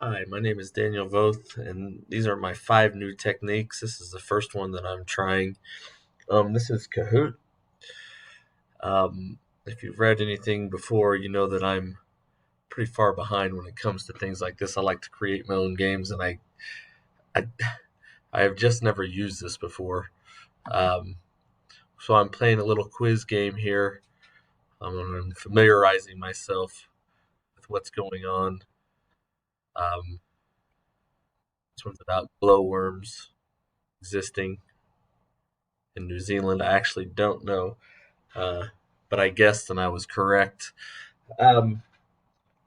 Hi, my name is Daniel Voth, and these are my 5 new techniques. This is the first one that I'm trying. This is Kahoot. If you've read anything before, you know that I'm pretty far behind when it comes to things like this. I like to create my own games, and I, I have just never used this before. Um, so I'm playing a little quiz game here. I'm familiarizing myself with what's going on. Um, this one's about glowworms existing in New Zealand. I actually don't know, uh, but I guessed and I was correct. Um,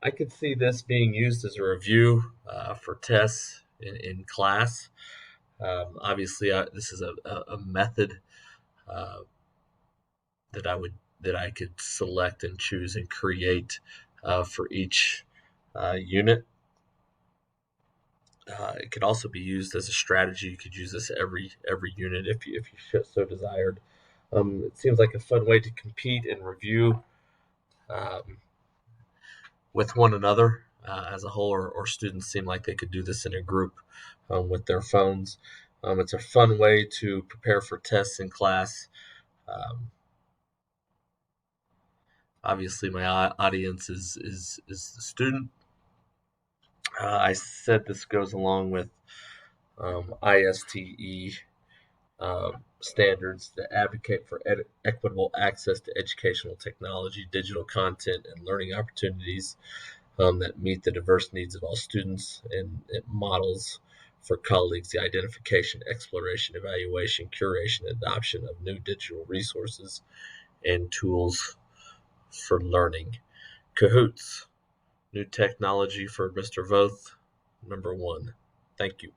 I could see this being used as a review for tests in class. Obviously, this is a method uh, that I could select and choose and create for each unit. It could also be used as a strategy. You could use this every unit if you so desired. It seems like a fun way to compete and review um, with one another as a whole, or students seem like they could do this in a group with their phones. It's a fun way to prepare for tests in class. Um, Obviously, my audience is the student. I said this goes along with ISTE standards that advocate for equitable access to educational technology, digital content, and learning opportunities that meet the diverse needs of all students, and it models for colleagues the identification, exploration, evaluation, curation, and adoption of new digital resources and tools for learning. Kahoots, new technology for Mr. Voth, number one. Thank you.